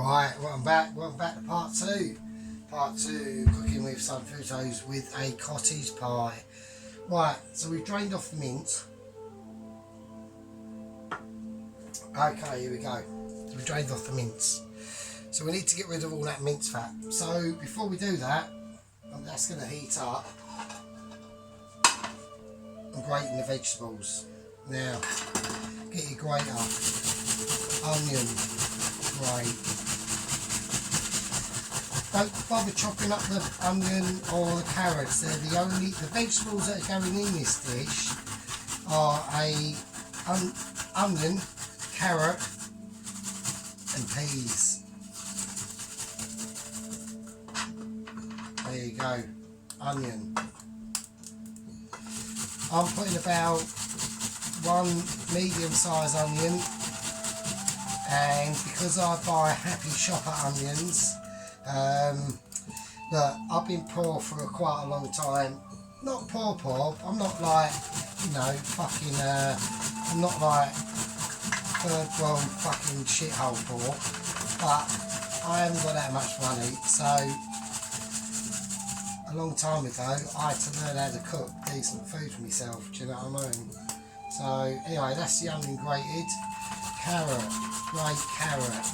Right, welcome back to part two. Part two, cooking with some potatoes with a cottage pie. Right, so we've drained off the mint. Okay, here we go. So we've drained off the mince. So we need to get rid of all that mince fat. So before we do that, that's going to heat up. I'm grating the vegetables. Now, get your grater. Onion, grate. Don't bother chopping up the onion or the carrots. They're the vegetables that are going in this dish are onion, carrot and peas. There you go, onion. I'm putting about one medium-sized onion, and because I buy Happy Shopper onions, but I've been poor for quite a long time. Not poor, I'm not like, you know, fucking, I'm not like third world fucking shithole poor, but I haven't got that much money, so a long time ago I had to learn how to cook decent food for myself, do you know what I mean? So anyway, that's the onion grated. Carrot, great carrot.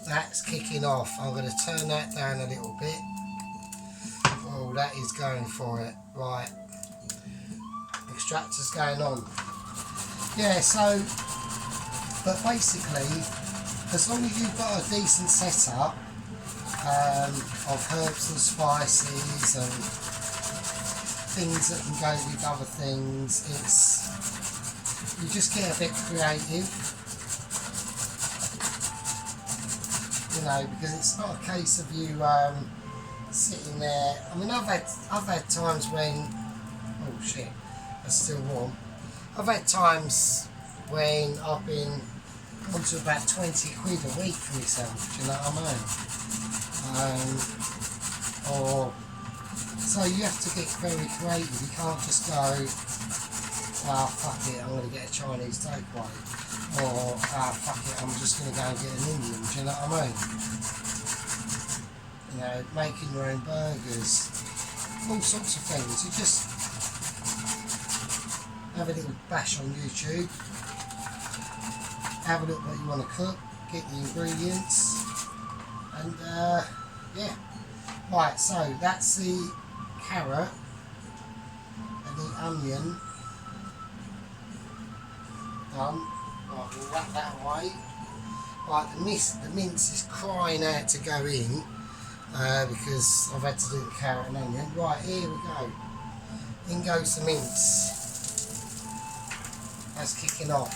That's kicking off. I'm going to turn that down a little bit. Oh, that is going for it. Right. Extractor's going on. Yeah, so, but basically, as long as you've got a decent setup of herbs and spices and things that can go with other things, you just get a bit creative. You know, because it's not a case of you sitting there. I mean, I've had times when, oh shit, that's still warm. I've had times when I've been on to about 20 quid a week for myself. Do you know what I mean? Or so you have to get very creative. You can't just go, ah, fuck it, I'm going to get a Chinese takeaway. Or, ah, fuck it, I'm just going to go and get an Indian, do you know what I mean? You know, making your own burgers, all sorts of things. You just have a little bash on YouTube, have a look what you want to cook, get the ingredients, and yeah. Right, so that's the carrot and the onion done. Right, we'll wrap that away. Right, the mince is crying out to go in because I've had to do the carrot and onion. Right, here we go. In goes the mince. That's kicking off.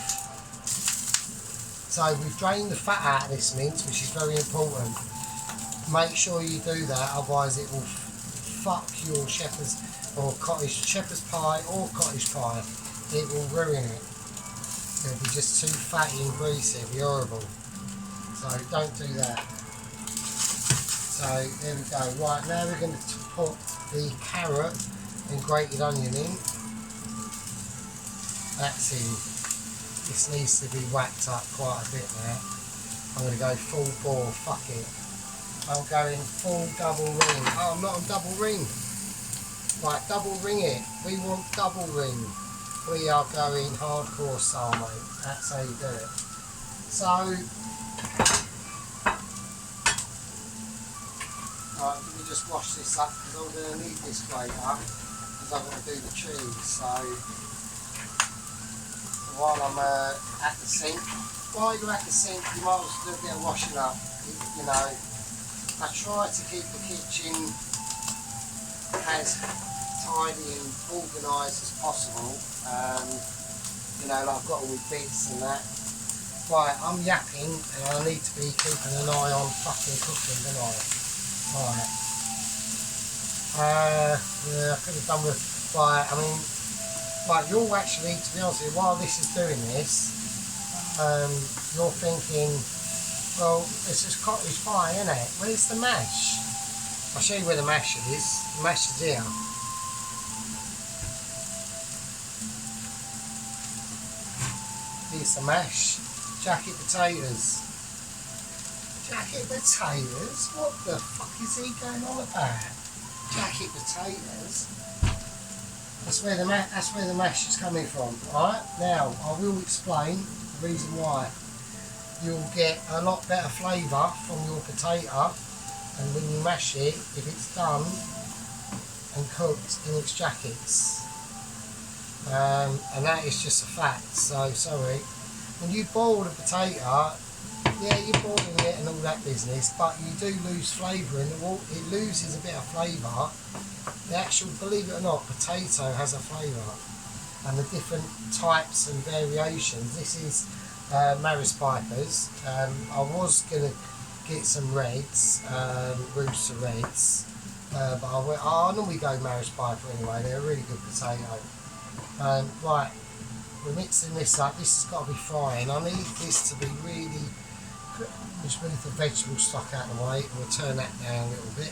So we've drained the fat out of this mince, which is very important. Make sure you do that, otherwise it will fuck your shepherd's pie or cottage pie. It will ruin it. It'll be just too fatty and greasy, it'll be horrible. So don't do that. So there we go. Right, now we're going to put the carrot and grated onion in. That's in. This needs to be whacked up quite a bit now. I'm going to go full bore, fuck it. I'm going full double ring. Oh, I'm not on double ring. Right, double ring it. We want double ring. We are going hardcore style, mate. That's how you do it. So, right, let me just wash this up because I'm going to need this grater because I've got to do the cheese. So while I'm at the sink, while you're at the sink, you might as well do a bit of washing up. You know, I try to keep the kitchen as tidy and organised as possible. You know, like I've got all my bits and that. Right, I'm yapping and I need to be keeping an eye on fucking cooking, don't I? Right. Yeah, I could have done with, right, I mean, right, you're actually, to be honest with you, while this is doing this, you're thinking, well, this is cottage pie, isn't it? Where's the mash? I'll show you where the mash is. The mash is here. Here's the mash. Jacket potatoes. Jacket potatoes? What the fuck is he going on about? Jacket potatoes? That's where the mash is coming from. Alright, now I will explain the reason why. You'll get a lot better flavour from your potato, and when you mash it, if it's done and cooked in its jackets. And that is just a fact, so sorry. When you boil the potato, yeah, you're boiling it and all that business, but you do lose flavour in the water. It loses a bit of flavour. The actual, believe it or not, potato has a flavour, and the different types and variations. This is Maris Pipers. I was going to get some reds, Rooster Reds, but I normally go Maris Piper anyway. They're a really good potato. Right, we're mixing this up. This has got to be frying. I need this to be really. Just move the vegetable stock out of the way, and we'll turn that down a little bit.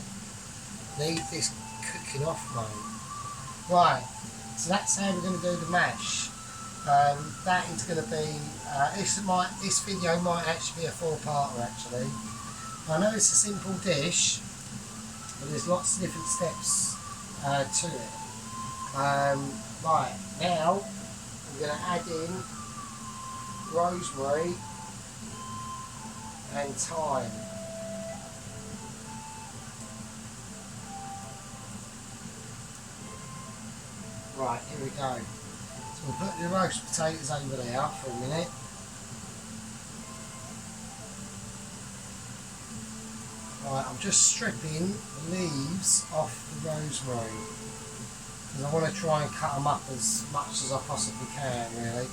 Need this cooking off, mate. Right, so that's how we're going to do the mash. That is going to be. This video might actually be a 4-parter. Actually, I know it's a simple dish, but there's lots of different steps to it. Right, now I'm going to add in rosemary and thyme. Right, here we go. So we'll put the roast potatoes over there for a minute. Right, I'm just stripping the leaves off the rosemary, because I want to try and cut them up as much as I possibly can, really.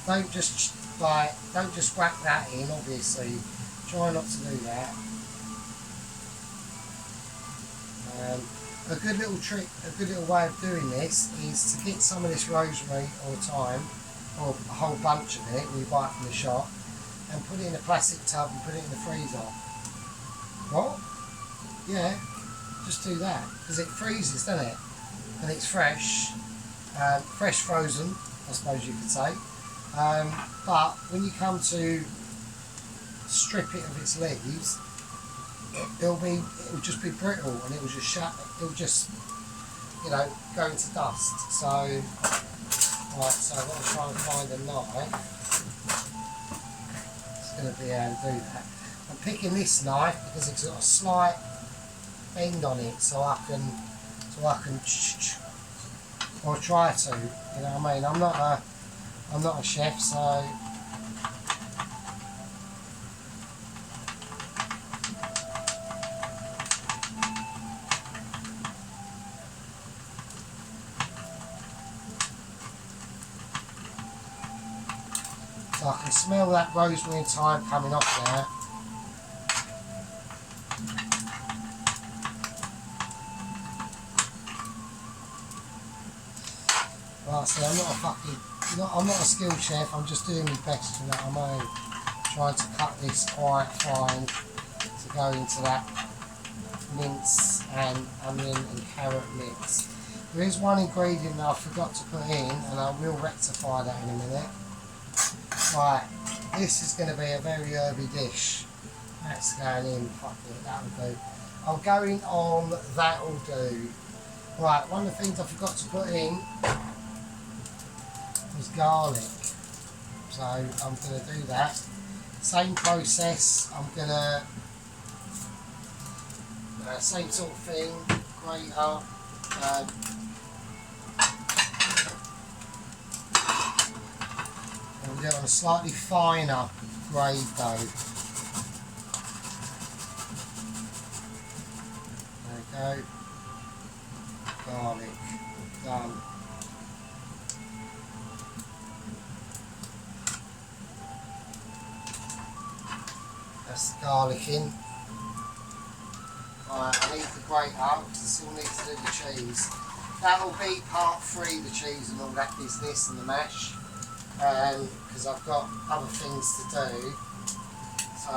Don't just whack that in, obviously. Try not to do that. A good little trick, a good little way of doing this is to get some of this rosemary or thyme, or a whole bunch of it when you buy it from the shop, and put it in a plastic tub and put it in the freezer. What? Yeah, just do that, because it freezes, doesn't it? And it's fresh, fresh frozen, I suppose you could say. But when you come to strip it of its leaves, it'll just be brittle, and it'll just it'll just, you know, go into dust. So, right, so I've got to try and find a knife. It's going to be able to do that. I'm picking this knife because it's got a slight bend on it, so I can, or try to, you know what I mean? I'm not a chef, so. So I can smell that rosemary and thyme coming off there. Right, so I'm not a skilled chef, I'm just doing my best, you know what I mean? Trying to cut this quite fine to go into that mince and onion and carrot mix. There is one ingredient that I forgot to put in, and I will rectify that in a minute. Right, this is going to be a very herby dish. That's going in, fuck it, that'll do. I'm going on, that'll do. Right, one of the things I forgot to put in was garlic. So I'm going to do that. Same process, I'm going to, same sort of thing, grate up. We'll do it on a slightly finer grade though. There we go. Garlic, done. That's the garlic in. Right, I need to grate up because I still need to do the cheese. That will be part 3, the cheese and all that business and the mash. Because I've got other things to do, so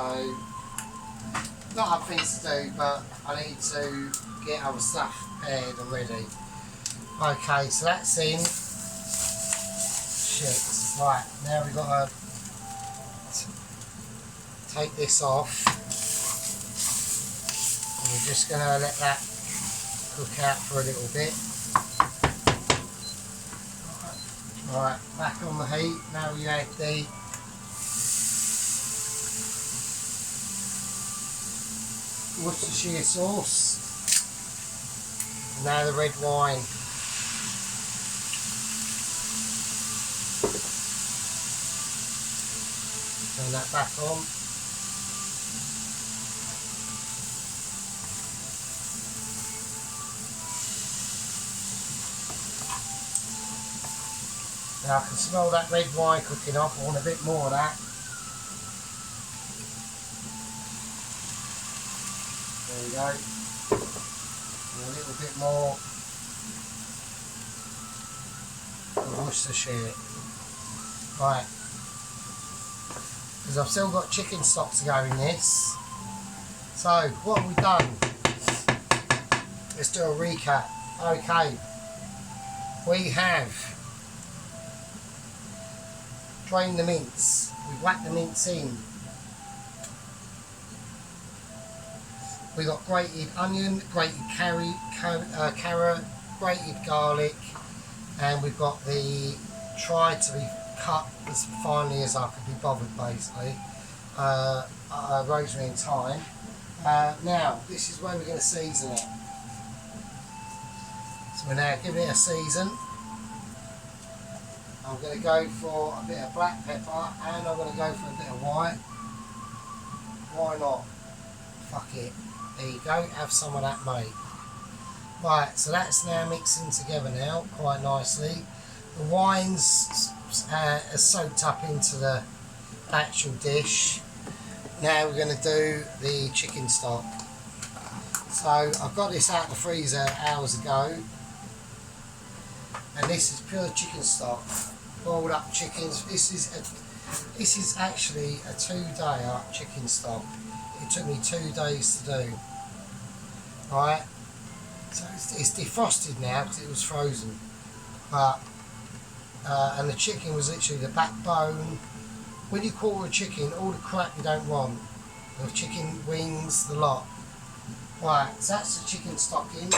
not other things to do, but I need to get other stuff prepared and ready. Okay, so that's in. Shit. Right, now we've got to take this off. we're just going to let that cook out for a little bit. Right, back on the heat. Now we add the Worcestershire sauce. Now the red wine. Turn that back on. Now I can smell that red wine cooking off. I want a bit more of that. There we go. And a little bit more of Worcestershire. Right. Because I've still got chicken stock to go in this. So, what have we done? Let's do a recap. Okay. We have drained the mince. We've whacked the mince in. We've got grated onion, grated carrot, grated garlic, and we've got the tried to be cut as finely as I could be bothered, basically. Rosemary and thyme. Now, this is where we're going to season it. So we're now giving it a season. I'm going to go for a bit of black pepper and I'm going to go for a bit of white. Why not? Fuck it. There you go, have some of that made. Right, so that's now mixing together now quite nicely. The wine's are soaked up into the actual dish. Now we're going to do the chicken stock. So I've got this out of the freezer hours ago. And this is pure chicken stock, boiled up chickens. This is actually a 2-day chicken stock. It took me 2 days to do. Right, so it's defrosted now because it was frozen. But and the chicken was literally the backbone. When you quarter a chicken, all the crap you don't want, the chicken wings, the lot. Right, so that's the chicken stock in.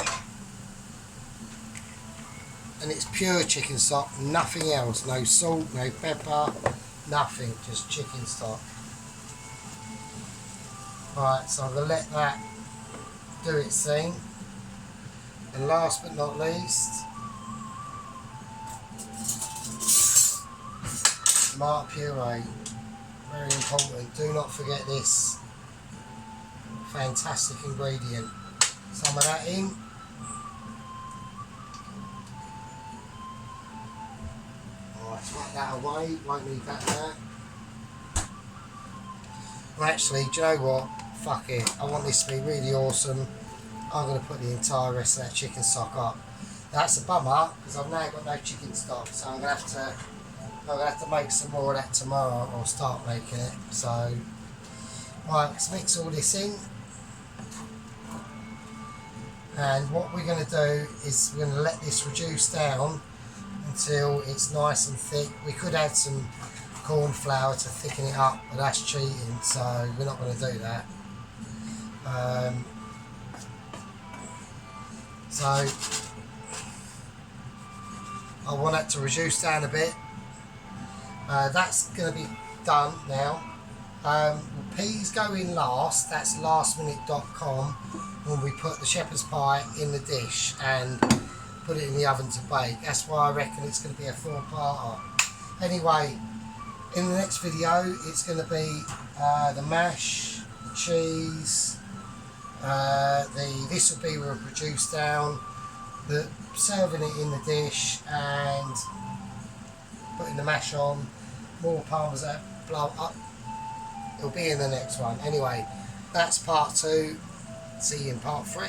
And it's pure chicken stock, nothing else, no salt, no pepper, nothing, just chicken stock. Right, so I'm going to let that do its thing. And last but not least, tomato puree, very important, do not forget this fantastic ingredient. Some of that in. Tuck that away, won't need that now. Well, actually, do you know what? Fuck it. I want this to be really awesome. I'm going to put the entire rest of that chicken stock up. That's a bummer because I've now got no chicken stock, so I'm going to have to make some more of that tomorrow or start making it. So, right, let's mix all this in. And what we're going to do is we're going to let this reduce down until it's nice and thick. We could add some corn flour to thicken it up, but that's cheating, so we're not going to do that. So I want that to reduce down a bit. That's going to be done now. Peas go in last. That's lastminute.com when we put the shepherd's pie in the dish and put it in the oven to bake. That's why I reckon it's going to be a 4-parter. Anyway, in the next video it's going to be the mash, the cheese, this will be reduced down, the serving it in the dish and putting the mash on, more parmesan, blow up. It'll be in the next one. Anyway, that's part 2. See you in part 3.